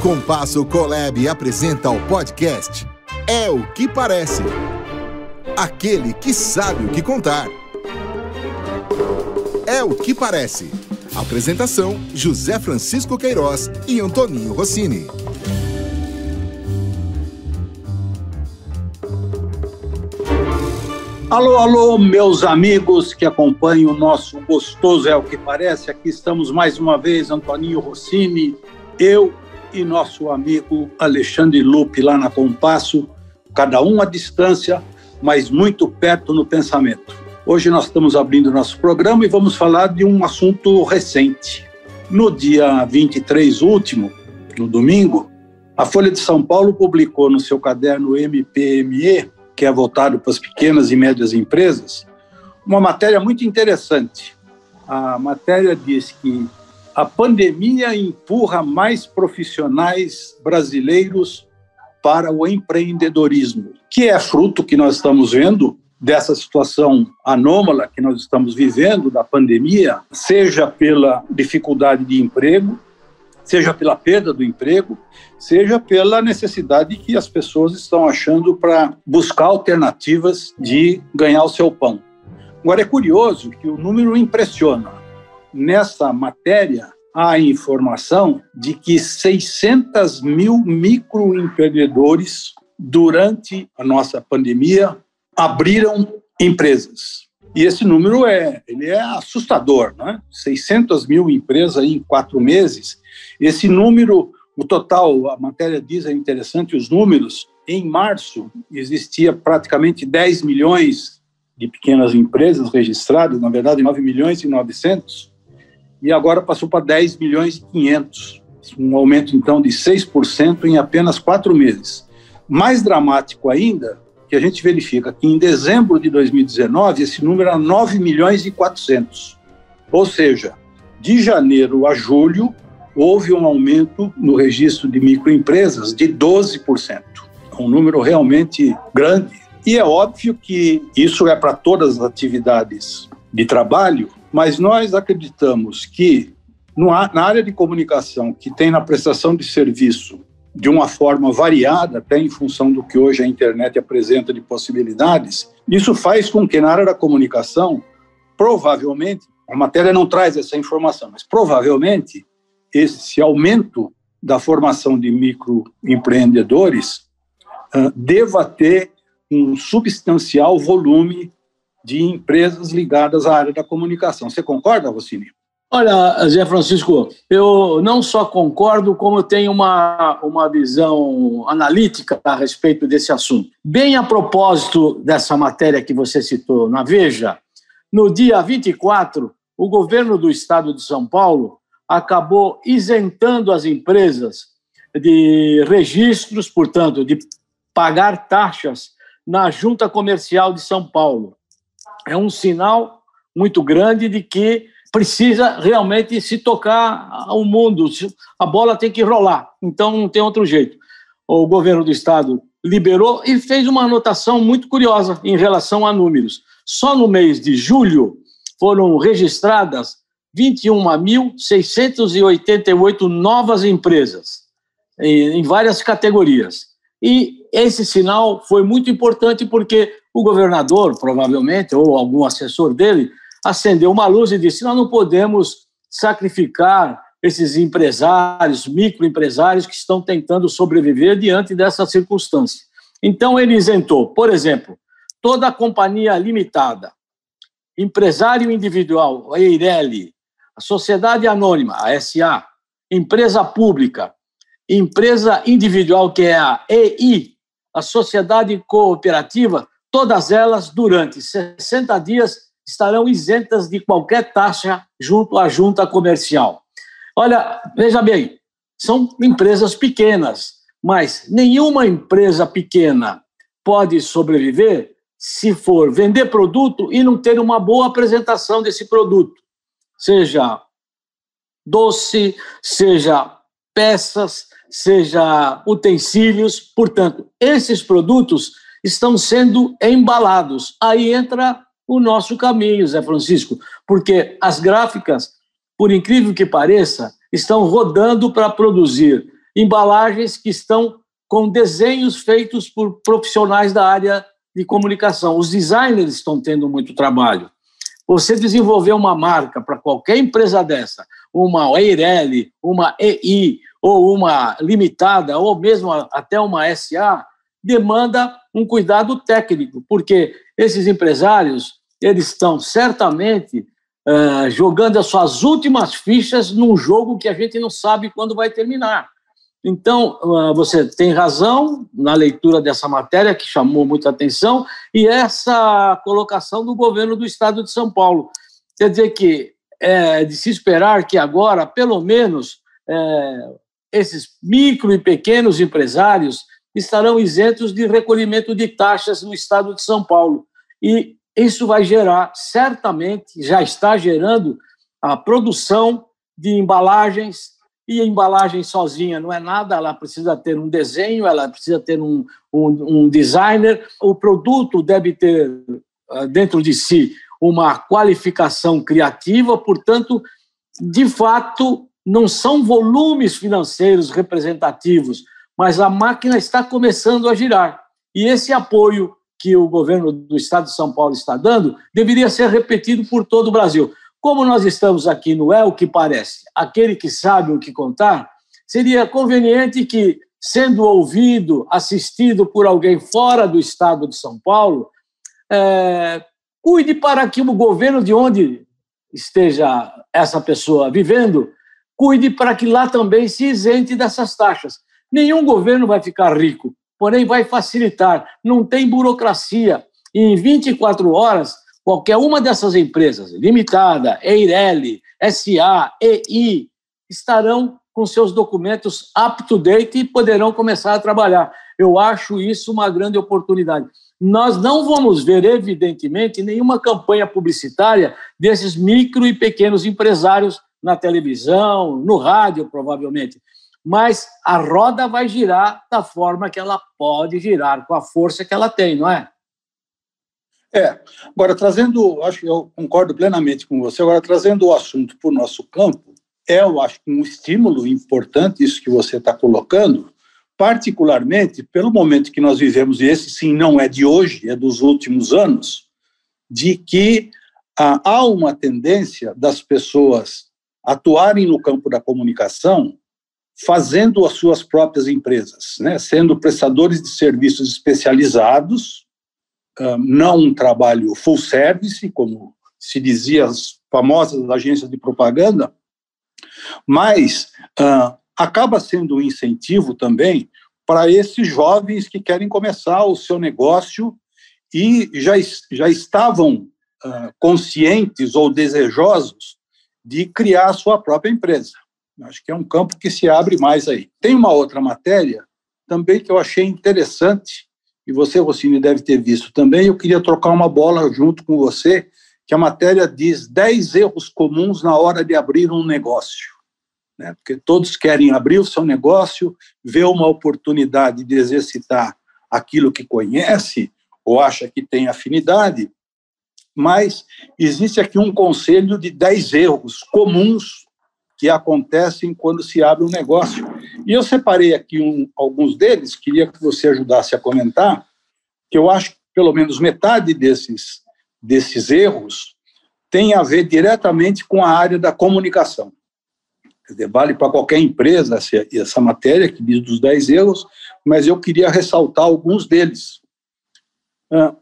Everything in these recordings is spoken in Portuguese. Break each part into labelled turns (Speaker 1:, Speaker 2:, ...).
Speaker 1: Compasso Colab apresenta o podcast É o que Parece. Aquele que sabe o que contar. É o que Parece. Apresentação: José Francisco Queiroz e Antoninho Rossini.
Speaker 2: Alô, alô, meus amigos que acompanham o nosso gostoso É o que Parece. Aqui estamos mais uma vez, Antoninho Rossini, eu e nosso amigo Alexandre Lupe lá na Compasso, cada um à distância, mas muito perto no pensamento. Hoje nós estamos abrindo nosso programa e vamos falar de um assunto recente. No dia 23 último, no domingo, a Folha de São Paulo publicou no seu caderno MPME, que é voltado para as pequenas e médias empresas, uma matéria muito interessante. A matéria diz que a pandemia empurra mais profissionais brasileiros para o empreendedorismo, que é fruto que nós estamos vendo dessa situação anômala que nós estamos vivendo, da pandemia, seja pela dificuldade de emprego, seja pela perda do emprego, seja pela necessidade que as pessoas estão achando para buscar alternativas de ganhar o seu pão. Agora, é curioso que o número impressiona. Nessa matéria, há a informação de que 600 mil microempreendedores, durante a nossa pandemia, abriram empresas. E esse número é assustador, né? 600 mil empresas em 4 meses. Esse número, o total, a matéria diz, é interessante os números. Em março, existia praticamente 10 milhões de pequenas empresas registradas, na verdade 9 milhões e 900, e agora passou para 10 milhões e 500. Um aumento, então, de 6% em apenas 4 meses. Mais dramático ainda, que a gente verifica que em dezembro de 2019, esse número era 9 milhões e 400. Ou seja, de janeiro a julho, houve um aumento no registro de microempresas de 12%. É um número realmente grande. E é óbvio que isso é para todas as atividades de trabalho, mas nós acreditamos que na área de comunicação, que tem na prestação de serviço de uma forma variada, até em função do que hoje a internet apresenta de possibilidades, isso faz com que na área da comunicação, provavelmente, a matéria não traz essa informação, mas provavelmente esse aumento da formação de microempreendedores deva ter um substancial volume de empresas ligadas à área da comunicação. Você concorda, Rossini?
Speaker 3: Olha, Zé Francisco, eu não só concordo, como eu tenho uma visão analítica a respeito desse assunto. Bem a propósito dessa matéria que você citou na Veja, no dia 24, o governo do estado de São Paulo acabou isentando as empresas de registros, portanto, de pagar taxas na Junta Comercial de São Paulo. É um sinal muito grande de que precisa realmente se tocar ao mundo, a bola tem que rolar, então não tem outro jeito. O governo do estado liberou e fez uma anotação muito curiosa em relação a números. Só no mês de julho foram registradas 21.688 novas empresas, em várias categorias. E esse sinal foi muito importante porque o governador, provavelmente, ou algum assessor dele, acendeu uma luz e disse: nós não podemos sacrificar esses empresários, microempresários que estão tentando sobreviver diante dessa circunstância. Então ele isentou, por exemplo, toda a companhia limitada, empresário individual, a Eireli, a sociedade anônima, a SA, empresa pública, empresa individual, que é a EI, a sociedade cooperativa, todas elas, durante 60 dias, estarão isentas de qualquer taxa junto à junta comercial. Olha, veja bem, são empresas pequenas, mas nenhuma empresa pequena pode sobreviver se for vender produto e não ter uma boa apresentação desse produto, seja doce, seja peças, seja utensílios. Portanto, esses produtos estão sendo embalados. Aí entra o nosso caminho, Zé Francisco, porque as gráficas, por incrível que pareça, estão rodando para produzir embalagens que estão com desenhos feitos por profissionais da área de comunicação. Os designers estão tendo muito trabalho. Você desenvolver uma marca para qualquer empresa dessa, uma Eireli, uma EI, ou uma limitada, ou mesmo até uma SA, demanda um cuidado técnico, porque esses empresários, eles estão certamente jogando as suas últimas fichas num jogo que a gente não sabe quando vai terminar. Então, você tem razão na leitura dessa matéria, que chamou muita atenção, e essa colocação do governo do Estado de São Paulo. Quer dizer que é de se esperar que agora, pelo menos, esses micro e pequenos empresários estarão isentos de recolhimento de taxas no Estado de São Paulo. E isso vai gerar, certamente, já está gerando, a produção de embalagens. E a embalagem sozinha não é nada, ela precisa ter um desenho, ela precisa ter um designer. O produto deve ter dentro de si uma qualificação criativa, portanto, de fato, não são volumes financeiros representativos, mas a máquina está começando a girar. E esse apoio que o governo do Estado de São Paulo está dando deveria ser repetido por todo o Brasil. Como nós estamos aqui no É o que Parece, aquele que sabe o que contar, seria conveniente que, sendo ouvido, assistido por alguém fora do Estado de São Paulo, cuide para que o governo de onde esteja essa pessoa vivendo, cuide para que lá também se isente dessas taxas. Nenhum governo vai ficar rico, porém vai facilitar. Não tem burocracia. E em 24 horas... qualquer uma dessas empresas, limitada, Eireli, SA, EI, estarão com seus documentos up-to-date e poderão começar a trabalhar. Eu acho isso uma grande oportunidade. Nós não vamos ver, evidentemente, nenhuma campanha publicitária desses micro e pequenos empresários na televisão, no rádio, provavelmente. Mas a roda vai girar da forma que ela pode girar, com a força que ela tem, não é?
Speaker 2: Agora trazendo, acho que eu concordo plenamente com você, agora trazendo o assunto para o nosso campo, eu acho que um estímulo importante isso que você está colocando, particularmente pelo momento que nós vivemos, e esse sim não é de hoje, é dos últimos anos, de que há uma tendência das pessoas atuarem no campo da comunicação fazendo as suas próprias empresas, né? Sendo prestadores de serviços especializados, não um trabalho full service, como se dizia as famosas agências de propaganda, mas acaba sendo um incentivo também para esses jovens que querem começar o seu negócio e já estavam conscientes ou desejosos de criar a sua própria empresa. Acho que é um campo que se abre mais aí. Tem uma outra matéria também que eu achei interessante, e você, Rossini, deve ter visto também. Eu queria trocar uma bola junto com você, que a matéria diz 10 erros comuns na hora de abrir um negócio. Né? Porque todos querem abrir o seu negócio, ver uma oportunidade de exercitar aquilo que conhece ou acha que tem afinidade, mas existe aqui um conselho de 10 erros comuns que acontecem quando se abre um negócio. E eu separei aqui alguns deles, queria que você ajudasse a comentar, que eu acho que pelo menos metade desses erros tem a ver diretamente com a área da comunicação. Quer dizer, vale para qualquer empresa essa matéria que diz dos 10 erros, mas eu queria ressaltar alguns deles.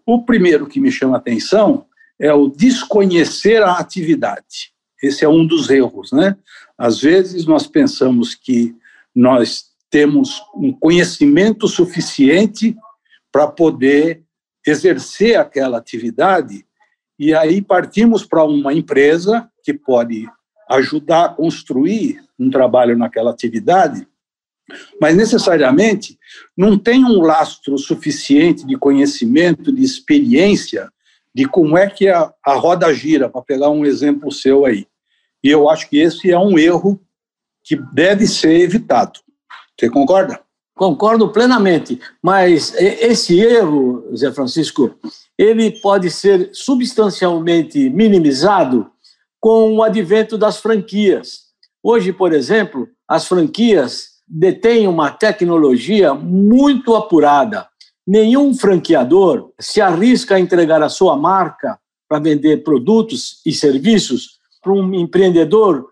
Speaker 2: O primeiro que me chama a atenção é o desconhecer a atividade. Esse é um dos erros, né? Às vezes nós pensamos que nós temos um conhecimento suficiente para poder exercer aquela atividade e aí partimos para uma empresa que pode ajudar a construir um trabalho naquela atividade, mas necessariamente não tem um lastro suficiente de conhecimento, de experiência, de como é que a roda gira, para pegar um exemplo seu aí. E eu acho que esse é um erro que deve ser evitado. Você concorda?
Speaker 3: Concordo plenamente, mas esse erro, Zé Francisco, ele pode ser substancialmente minimizado com o advento das franquias. Hoje, por exemplo, as franquias detêm uma tecnologia muito apurada. Nenhum franqueador se arrisca a entregar a sua marca para vender produtos e serviços para um empreendedor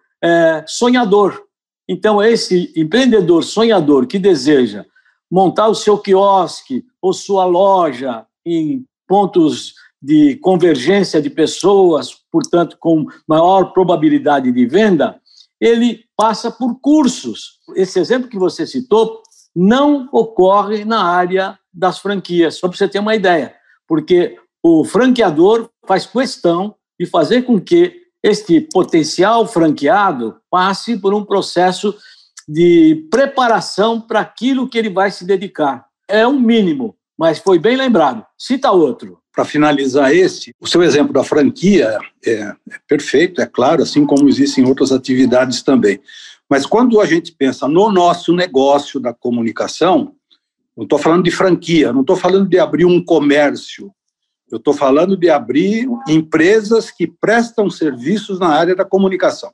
Speaker 3: sonhador. Então, esse empreendedor sonhador que deseja montar o seu quiosque ou sua loja em pontos de convergência de pessoas, portanto, com maior probabilidade de venda, ele passa por cursos. Esse exemplo que você citou não ocorre na área das franquias, só para você ter uma ideia, porque o franqueador faz questão de fazer com que este potencial franqueado passe por um processo de preparação para aquilo que ele vai se dedicar. É um mínimo, mas foi bem lembrado. Cita outro.
Speaker 2: Para finalizar o seu exemplo da franquia é perfeito, é claro, assim como existem outras atividades também. Mas quando a gente pensa no nosso negócio da comunicação, não estou falando de franquia, não estou falando de abrir um comércio, eu estou falando de abrir empresas que prestam serviços na área da comunicação.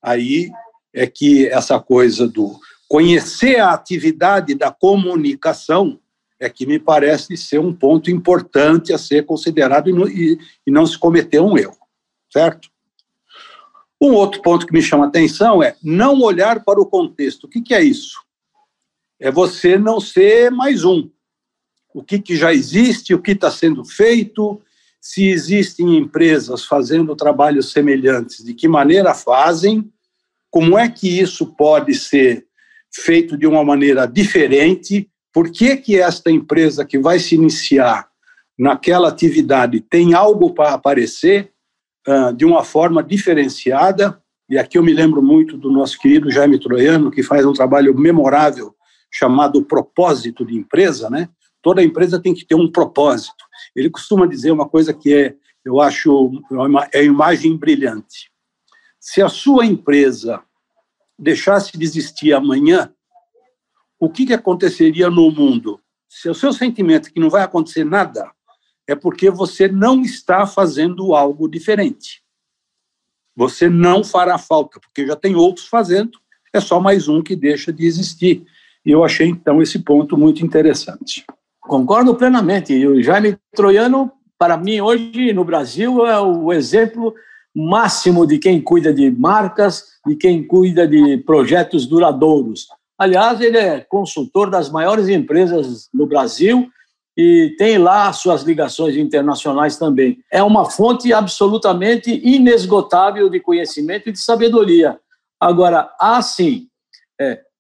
Speaker 2: Aí é que essa coisa do conhecer a atividade da comunicação é que me parece ser um ponto importante a ser considerado e não se cometer um erro, certo? Um outro ponto que me chama a atenção é não olhar para o contexto. O que é isso? É você não ser mais um. O que já existe, o que está sendo feito, se existem empresas fazendo trabalhos semelhantes, de que maneira fazem, como é que isso pode ser feito de uma maneira diferente, por que esta empresa que vai se iniciar naquela atividade tem algo para aparecer de uma forma diferenciada. E aqui eu me lembro muito do nosso querido Jaime Troiano, que faz um trabalho memorável chamado propósito de empresa, né? Toda empresa tem que ter um propósito. Ele costuma dizer uma coisa que eu acho uma imagem brilhante. Se a sua empresa deixasse de existir amanhã, o que aconteceria no mundo? Se o seu sentimento é que não vai acontecer nada, é porque você não está fazendo algo diferente. Você não fará falta, porque já tem outros fazendo, é só mais um que deixa de existir. E eu achei, então, esse ponto muito interessante.
Speaker 3: Concordo plenamente. E o Jaime Troiano, para mim, hoje, no Brasil, é o exemplo máximo de quem cuida de marcas, de quem cuida de projetos duradouros. Aliás, ele é consultor das maiores empresas no Brasil e tem lá suas ligações internacionais também. É uma fonte absolutamente inesgotável de conhecimento e de sabedoria. Agora, assim,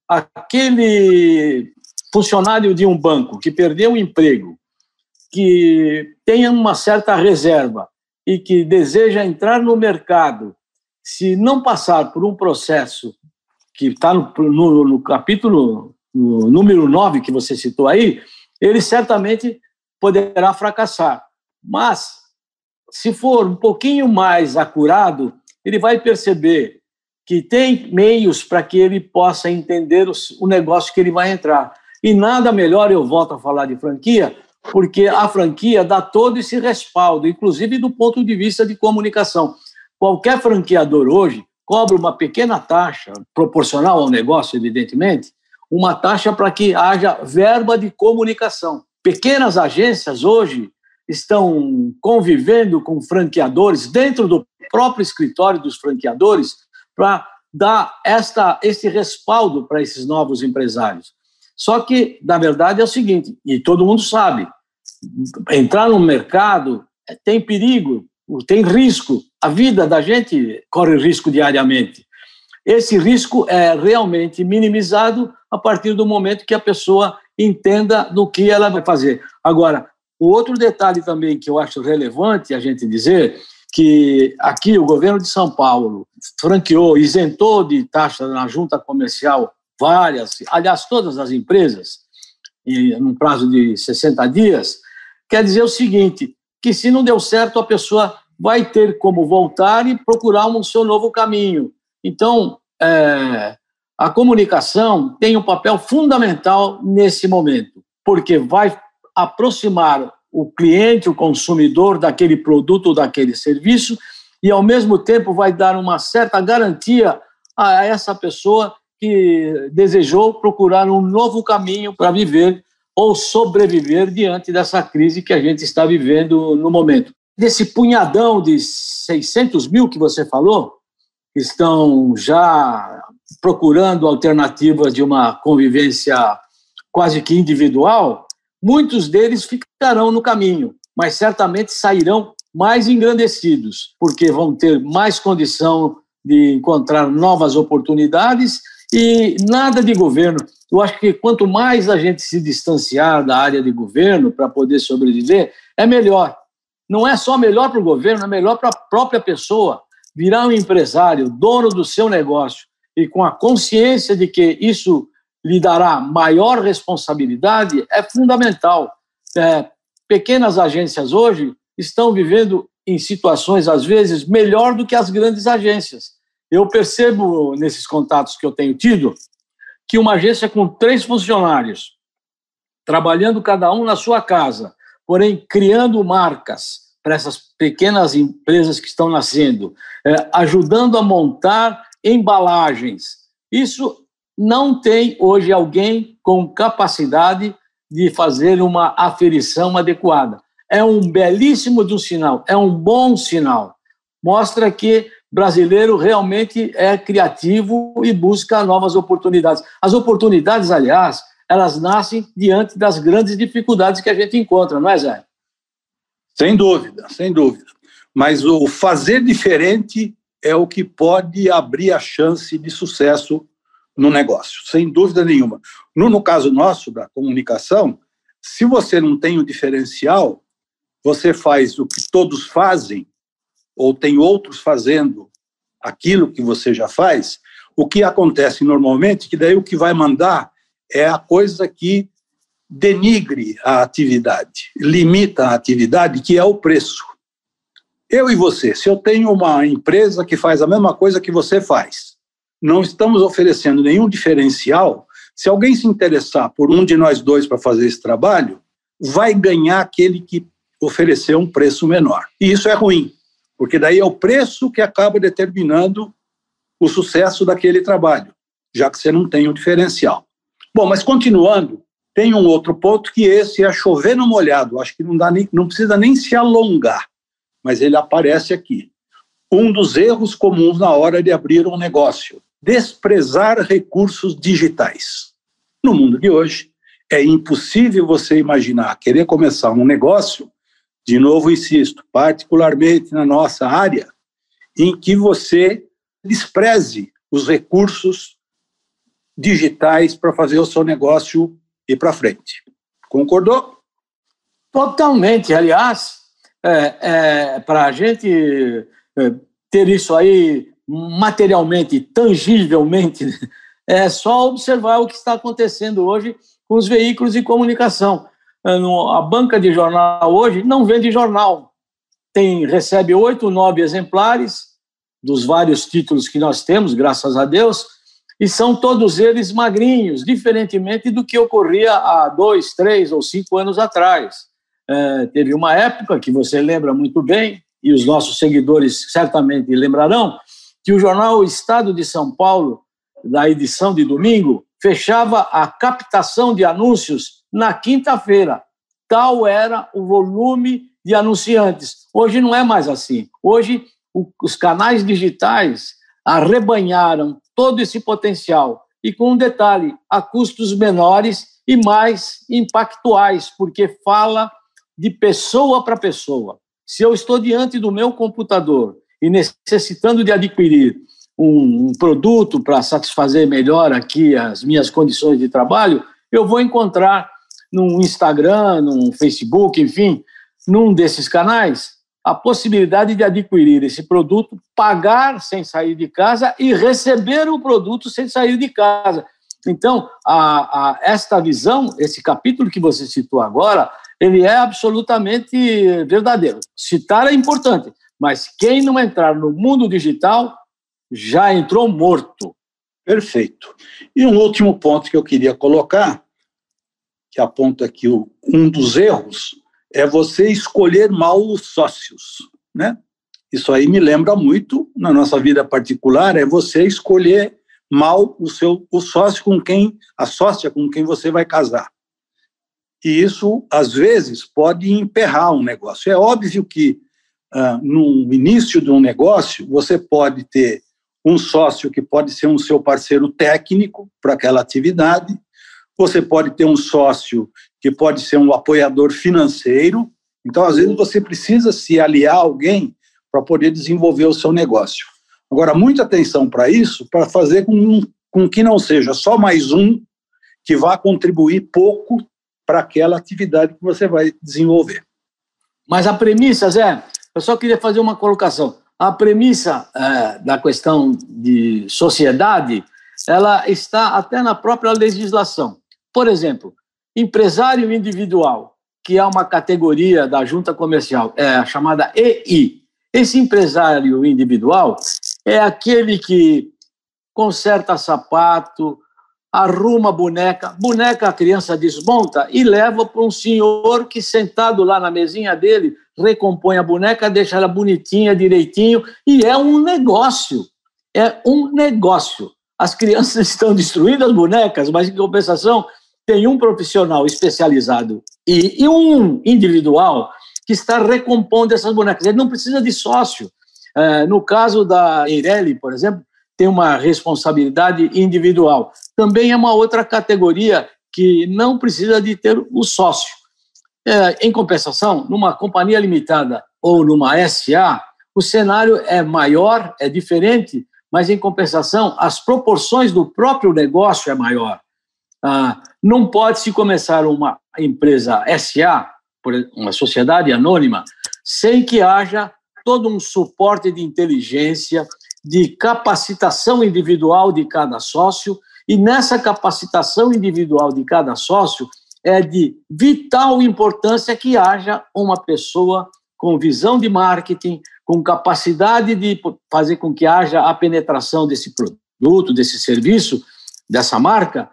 Speaker 3: aquele funcionário de um banco que perdeu o emprego, que tem uma certa reserva e que deseja entrar no mercado, se não passar por um processo que está no capítulo, no número 9 que você citou aí, ele certamente poderá fracassar. Mas, se for um pouquinho mais acurado, ele vai perceber que tem meios para que ele possa entender o negócio que ele vai entrar. E nada melhor, eu volto a falar de franquia, porque a franquia dá todo esse respaldo, inclusive do ponto de vista de comunicação. Qualquer franqueador hoje cobra uma pequena taxa, proporcional ao negócio, evidentemente, uma taxa para que haja verba de comunicação. Pequenas agências hoje estão convivendo com franqueadores dentro do próprio escritório dos franqueadores para dar esse respaldo para esses novos empresários. Só que, na verdade, é o seguinte, e todo mundo sabe, entrar no mercado tem perigo, tem risco, a vida da gente corre risco diariamente. Esse risco é realmente minimizado a partir do momento que a pessoa entenda do que ela vai fazer. Agora, o outro detalhe também que eu acho relevante a gente dizer, que aqui o governo de São Paulo franqueou, isentou de taxa na junta comercial aliás, todas as empresas, num prazo de 60 dias, quer dizer o seguinte, que se não deu certo, a pessoa vai ter como voltar e procurar um seu novo caminho. Então, a comunicação tem um papel fundamental nesse momento, porque vai aproximar o cliente, o consumidor daquele produto ou daquele serviço e, ao mesmo tempo, vai dar uma certa garantia a essa pessoa que desejou procurar um novo caminho para viver ou sobreviver diante dessa crise que a gente está vivendo no momento. Desse punhadão de 600 mil que você falou, que estão já procurando alternativas de uma convivência quase que individual, muitos deles ficarão no caminho, mas certamente sairão mais engrandecidos, porque vão ter mais condição de encontrar novas oportunidades e nada de governo. Eu acho que quanto mais a gente se distanciar da área de governo para poder sobreviver, é melhor. Não é só melhor para o governo, é melhor para a própria pessoa. Virar um empresário, dono do seu negócio, e com a consciência de que isso lhe dará maior responsabilidade, é fundamental. Pequenas agências hoje estão vivendo em situações, às vezes, melhor do que as grandes agências. Eu percebo, nesses contatos que eu tenho tido, que uma agência com 3 funcionários, trabalhando cada um na sua casa, porém criando marcas para essas pequenas empresas que estão nascendo, ajudando a montar embalagens. Isso não tem hoje alguém com capacidade de fazer uma aferição adequada. É um belíssimo de um sinal, é um bom sinal. Mostra que brasileiro realmente é criativo e busca novas oportunidades. As oportunidades, aliás, elas nascem diante das grandes dificuldades que a gente encontra, não é, Zé?
Speaker 2: Sem dúvida, sem dúvida. Mas o fazer diferente é o que pode abrir a chance de sucesso no negócio, sem dúvida nenhuma. No caso nosso, da comunicação, se você não tem o diferencial, você faz o que todos fazem, ou tem outros fazendo aquilo que você já faz, o que acontece normalmente, que daí o que vai mandar é a coisa que denigre a atividade, limita a atividade, que é o preço. Eu e você, se eu tenho uma empresa que faz a mesma coisa que você faz, não estamos oferecendo nenhum diferencial, se alguém se interessar por um de nós dois para fazer esse trabalho, vai ganhar aquele que ofereceu um preço menor. E isso é ruim, porque daí é o preço que acaba determinando o sucesso daquele trabalho, já que você não tem o diferencial. Bom, mas continuando, tem um outro ponto que esse é chover no molhado, acho que não precisa nem se alongar, mas ele aparece aqui. Um dos erros comuns na hora de abrir um negócio: desprezar recursos digitais. No mundo de hoje, é impossível você imaginar querer começar um negócio, de novo insisto, particularmente na nossa área, em que você despreze os recursos digitais para fazer o seu negócio ir para frente. Concordou?
Speaker 3: Totalmente. Aliás, para a gente ter isso aí materialmente, tangivelmente, é só observar o que está acontecendo hoje com os veículos de comunicação. A banca de jornal hoje não vende jornal. Recebe 8, 9 exemplares dos vários títulos que nós temos, graças a Deus, e são todos eles magrinhos, diferentemente do que ocorria há 2, 3 ou 5 anos atrás. Teve uma época, que você lembra muito bem, e os nossos seguidores certamente lembrarão, que o jornal Estado de São Paulo, da edição de domingo, fechava a captação de anúncios na quinta-feira. Tal era o volume de anunciantes. Hoje não é mais assim. Hoje, os canais digitais arrebanharam todo esse potencial. E com um detalhe, a custos menores e mais impactuais, porque fala de pessoa para pessoa. Se eu estou diante do meu computador e necessitando de adquirir um produto para satisfazer melhor aqui as minhas condições de trabalho, eu vou encontrar no Instagram, no Facebook, enfim, num desses canais, a possibilidade de adquirir esse produto, pagar sem sair de casa e receber o produto sem sair de casa. Então, esta visão, esse capítulo que você citou agora, ele é absolutamente verdadeiro. Citar é importante, mas quem não entrar no mundo digital já entrou morto.
Speaker 2: Perfeito. E um último ponto que eu queria colocar, que aponta aqui um dos erros, é você escolher mal os sócios, né? Isso aí me lembra muito, na nossa vida particular, é você escolher mal o sócio a sócia com quem você vai casar. E isso, às vezes, pode emperrar um negócio. É óbvio que, no início de um negócio, você pode ter um sócio que pode ser um seu parceiro técnico para aquela atividade, você pode ter um sócio que pode ser um apoiador financeiro. Então, às vezes, você precisa se aliar a alguém para poder desenvolver o seu negócio. Agora, muita atenção para isso, para fazer com que não seja só mais um que vá contribuir pouco para aquela atividade que você vai desenvolver.
Speaker 3: Mas a premissa, Zé, eu só queria fazer uma colocação. A premissa da questão de sociedade, ela está até na própria legislação. Por exemplo, empresário individual, que é uma categoria da junta comercial, é a chamada EI. Esse empresário individual é aquele que conserta sapato, arruma boneca a criança desmonta e leva para um senhor que, sentado lá na mesinha dele, recompõe a boneca, deixa ela bonitinha, direitinho, e é um negócio. É um negócio. As crianças estão destruindo as bonecas, mas, em compensação, tem um profissional especializado e um individual que está recompondo essas bonecas. Ele não precisa de sócio. No caso da Eireli, por exemplo, tem uma responsabilidade individual. Também é uma outra categoria que não precisa de ter o sócio. Em compensação, numa companhia limitada ou numa SA, o cenário é maior, é diferente, mas, em compensação, as proporções do próprio negócio é maior. Não pode-se começar uma empresa SA, uma sociedade anônima, sem que haja todo um suporte de inteligência, de capacitação individual de cada sócio, e nessa capacitação individual de cada sócio é de vital importância que haja uma pessoa com visão de marketing, com capacidade de fazer com que haja a penetração desse produto, desse serviço, dessa marca,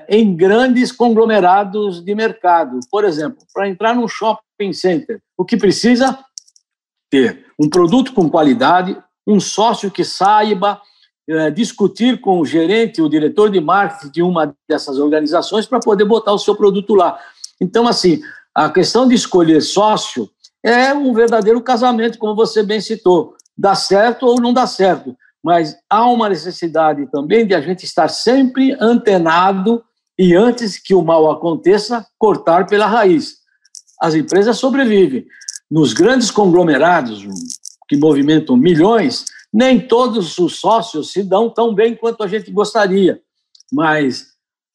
Speaker 3: em grandes conglomerados de mercado. Por exemplo, para entrar num shopping center, o que precisa ter um produto com qualidade, um sócio que saiba discutir com o gerente, o diretor de marketing de uma dessas organizações para poder botar o seu produto lá. Então, assim, a questão de escolher sócio é um verdadeiro casamento, como você bem citou. Dá certo ou não dá certo, mas há uma necessidade também de a gente estar sempre antenado e, antes que o mal aconteça, cortar pela raiz. As empresas sobrevivem. Nos grandes conglomerados que movimentam milhões, nem todos os sócios se dão tão bem quanto a gente gostaria, mas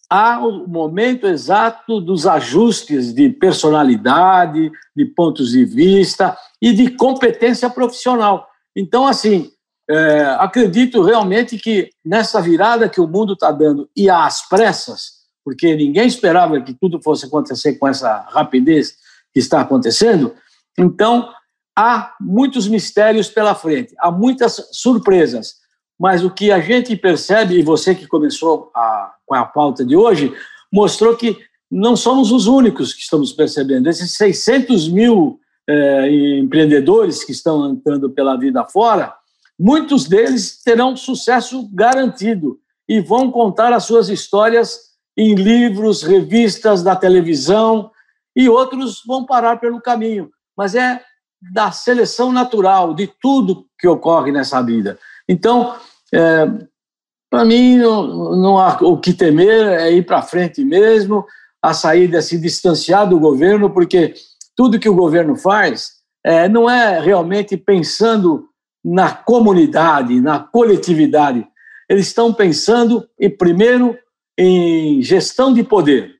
Speaker 3: há o momento exato dos ajustes de personalidade, de pontos de vista e de competência profissional. Então, assim, acredito realmente que nessa virada que o mundo está dando, e às pressas, porque ninguém esperava que tudo fosse acontecer com essa rapidez que está acontecendo, então há muitos mistérios pela frente, há muitas surpresas, mas o que a gente percebe, e você que começou com a pauta de hoje, mostrou que não somos os únicos que estamos percebendo. Esses 600 mil empreendedores que estão entrando pela vida fora, muitos deles terão sucesso garantido e vão contar as suas histórias em livros, revistas, da televisão, e outros vão parar pelo caminho. Mas é da seleção natural de tudo que ocorre nessa vida. Então, para mim, não há o que temer, é ir para frente mesmo, a saída é se distanciar do governo, porque tudo que o governo faz não é realmente pensando na comunidade, na coletividade. Eles estão pensando, primeiro, em gestão de poder.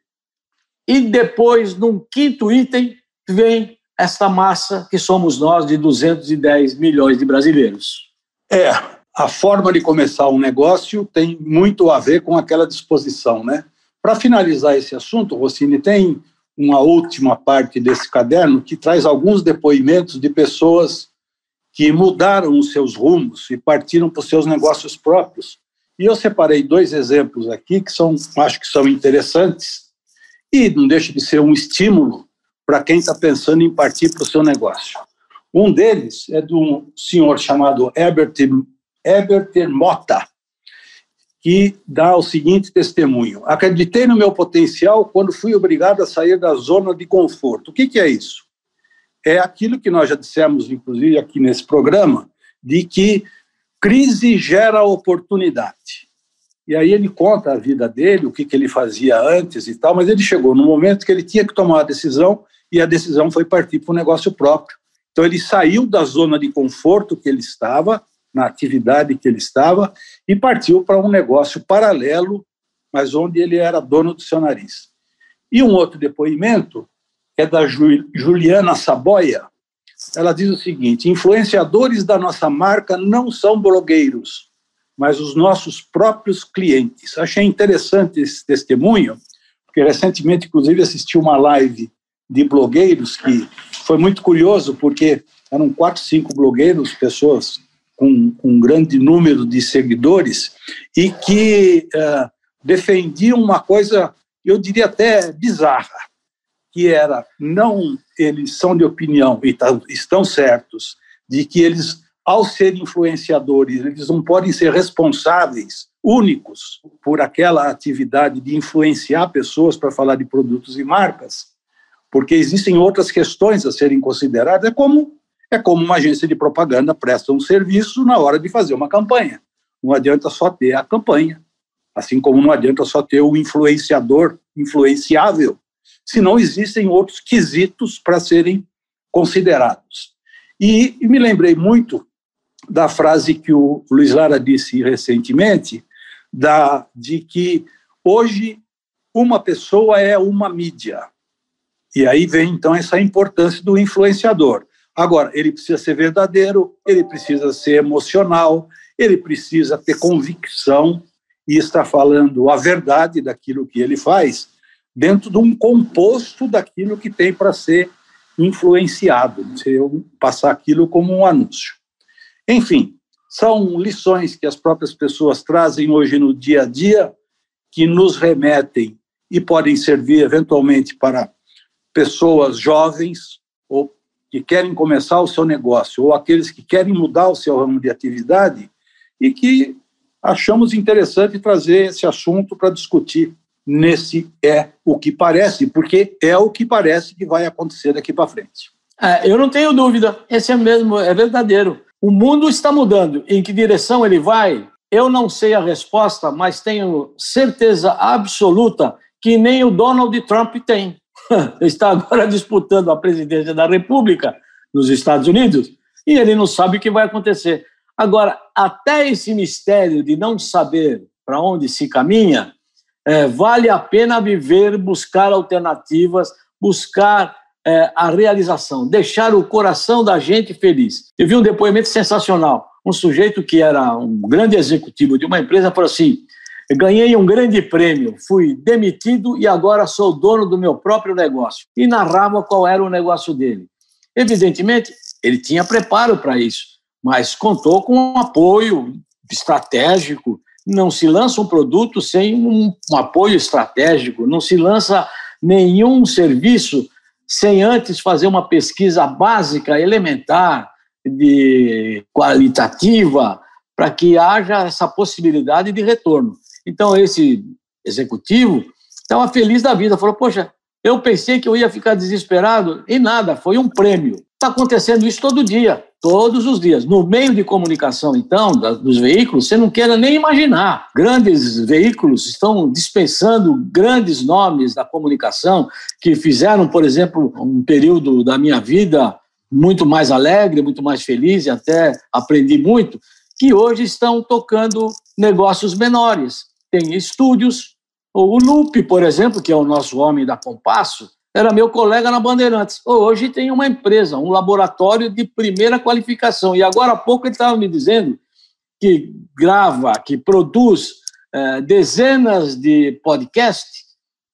Speaker 3: E depois, num quinto item, vem esta massa que somos nós, de 210 milhões de brasileiros.
Speaker 2: A forma de começar um negócio tem muito a ver com aquela disposição, né? Para finalizar esse assunto, Rossini, tem uma última parte desse caderno que traz alguns depoimentos de pessoas que mudaram os seus rumos e partiram para os seus negócios próprios. E eu separei 2 exemplos aqui que acho que são interessantes e não deixa de ser um estímulo para quem está pensando em partir para o seu negócio. Um deles é de um senhor chamado Herbert Mota. que dá o seguinte testemunho: acreditei no meu potencial quando fui obrigado a sair da zona de conforto. O que é isso? É aquilo que nós já dissemos, inclusive, aqui nesse programa, de que crise gera oportunidade. E aí ele conta a vida dele, o que ele fazia antes e tal, mas ele chegou no momento que ele tinha que tomar uma decisão, e a decisão foi partir para um negócio próprio. Então ele saiu da zona de conforto que ele estava, na atividade que ele estava, e partiu para um negócio paralelo, mas onde ele era dono do seu nariz. E um outro depoimento é da Juliana Saboia. Ela diz o seguinte: influenciadores da nossa marca não são blogueiros, mas os nossos próprios clientes. Achei interessante esse testemunho, porque recentemente, inclusive, assisti uma live de blogueiros que foi muito curioso, porque eram 4, 5 blogueiros, pessoas com um grande número de seguidores, e que defendiam uma coisa, eu diria até bizarra, que era, não, eles são de opinião, e estão certos, de que eles, ao serem influenciadores, eles não podem ser responsáveis, únicos, por aquela atividade de influenciar pessoas para falar de produtos e marcas, porque existem outras questões a serem consideradas. É como uma agência de propaganda presta um serviço na hora de fazer uma campanha. Não adianta só ter a campanha, assim como não adianta só ter o influenciador, influenciável, se não existem outros quesitos para serem considerados. E me lembrei muito da frase que o Luiz Lara disse recentemente, de que hoje uma pessoa é uma mídia. E aí vem, então, essa importância do influenciador. Agora, ele precisa ser verdadeiro, ele precisa ser emocional, ele precisa ter convicção e estar falando a verdade daquilo que ele faz, dentro de um composto daquilo que tem para ser influenciado, se eu passar aquilo como um anúncio. Enfim, são lições que as próprias pessoas trazem hoje no dia a dia, que nos remetem e podem servir eventualmente para pessoas jovens ou que querem começar o seu negócio, ou aqueles que querem mudar o seu ramo de atividade, e que achamos interessante trazer esse assunto para discutir nesse É o que Parece, porque é o que parece que vai acontecer daqui para frente.
Speaker 3: Eu não tenho dúvida, esse é mesmo, é verdadeiro. O mundo está mudando. Em que direção ele vai? Eu não sei a resposta, mas tenho certeza absoluta que nem o Donald Trump tem. Está agora disputando a presidência da República nos Estados Unidos e ele não sabe o que vai acontecer. Agora, até esse mistério de não saber para onde se caminha, vale a pena viver, buscar alternativas, buscar a realização, deixar o coração da gente feliz. Eu vi um depoimento sensacional. Um sujeito que era um grande executivo de uma empresa falou assim: ganhei um grande prêmio, fui demitido e agora sou dono do meu próprio negócio. E narrava qual era o negócio dele. Evidentemente, ele tinha preparo para isso, mas contou com um apoio estratégico. Não se lança um produto sem um apoio estratégico, não se lança nenhum serviço sem antes fazer uma pesquisa básica, elementar, qualitativa, para que haja essa possibilidade de retorno. Então, esse executivo estava feliz da vida, falou: poxa, eu pensei que eu ia ficar desesperado, e nada, foi um prêmio. Está acontecendo isso todo dia, todos os dias. No meio de comunicação, então, dos veículos, você não quer nem imaginar. Grandes veículos estão dispensando grandes nomes da comunicação que fizeram, por exemplo, um período da minha vida muito mais alegre, muito mais feliz, e até aprendi muito, que hoje estão tocando negócios menores. Tem estúdios, o Lupe, por exemplo, que é o nosso homem da Compasso, era meu colega na Bandeirantes. Hoje tem uma empresa, um laboratório de primeira qualificação, e agora há pouco ele estava me dizendo que grava, que produz dezenas de podcasts,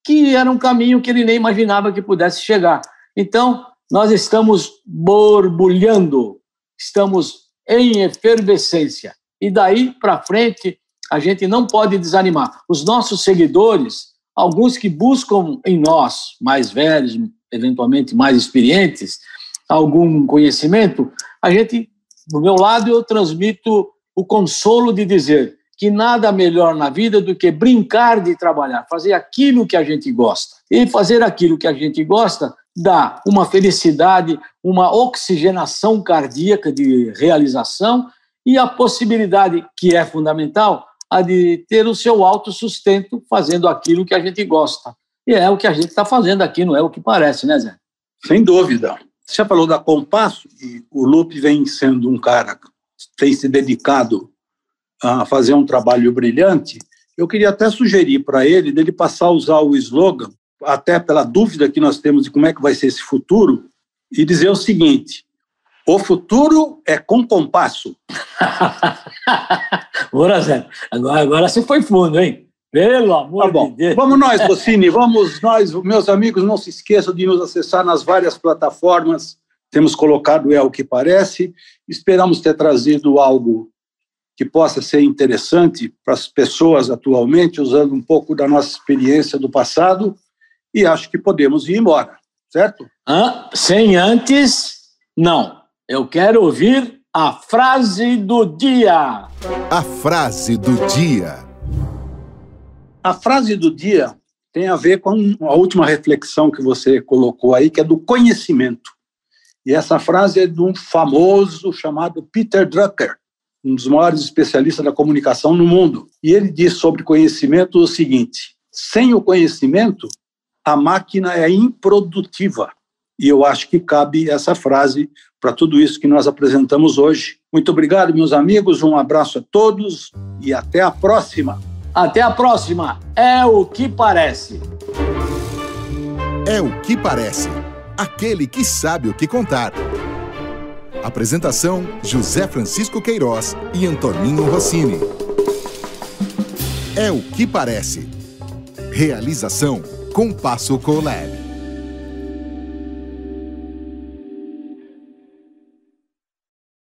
Speaker 3: que era um caminho que ele nem imaginava que pudesse chegar. Então, nós estamos borbulhando, estamos em efervescência. E daí para frente, a gente não pode desanimar. Os nossos seguidores, alguns que buscam em nós, mais velhos, eventualmente mais experientes, algum conhecimento, a gente, do meu lado, eu transmito o consolo de dizer que nada melhor na vida do que brincar de trabalhar, fazer aquilo que a gente gosta. E fazer aquilo que a gente gosta dá uma felicidade, uma oxigenação cardíaca de realização e a possibilidade, que é fundamental, a de ter o seu autossustento fazendo aquilo que a gente gosta. E é o que a gente está fazendo aqui, não é o que parece, né, Zé?
Speaker 2: Sem dúvida. Você já falou da Compasso, e o Lupe vem sendo um cara que tem se dedicado a fazer um trabalho brilhante. Eu queria até sugerir para ele dele passar a usar o slogan, até pela dúvida que nós temos de como é que vai ser esse futuro, e dizer o seguinte: o futuro é com compasso.
Speaker 3: Bora, Zé. Agora você foi fundo, hein? Pelo amor de Deus.
Speaker 2: Vamos nós, Rossini, vamos nós. Meus amigos, não se esqueçam de nos acessar nas várias plataformas. Temos colocado É o que Parece. Esperamos ter trazido algo que possa ser interessante para as pessoas atualmente, usando um pouco da nossa experiência do passado, e acho que podemos ir embora, certo?
Speaker 3: Sem antes, não. Eu quero ouvir a frase do dia.
Speaker 1: A frase do dia.
Speaker 2: A frase do dia tem a ver com a última reflexão que você colocou aí, que é do conhecimento. E essa frase é de um famoso chamado Peter Drucker, um dos maiores especialistas da comunicação no mundo. E ele diz sobre conhecimento o seguinte: sem o conhecimento, a máquina é improdutiva. E eu acho que cabe essa frase para tudo isso que nós apresentamos hoje. Muito obrigado, meus amigos, um abraço a todos e até a próxima.
Speaker 3: Até a próxima. É o que parece.
Speaker 1: É o que parece. Aquele que sabe o que contar. Apresentação: José Francisco Queiroz e Antoninho Rossini. É o que parece. Realização: Compasso Colab.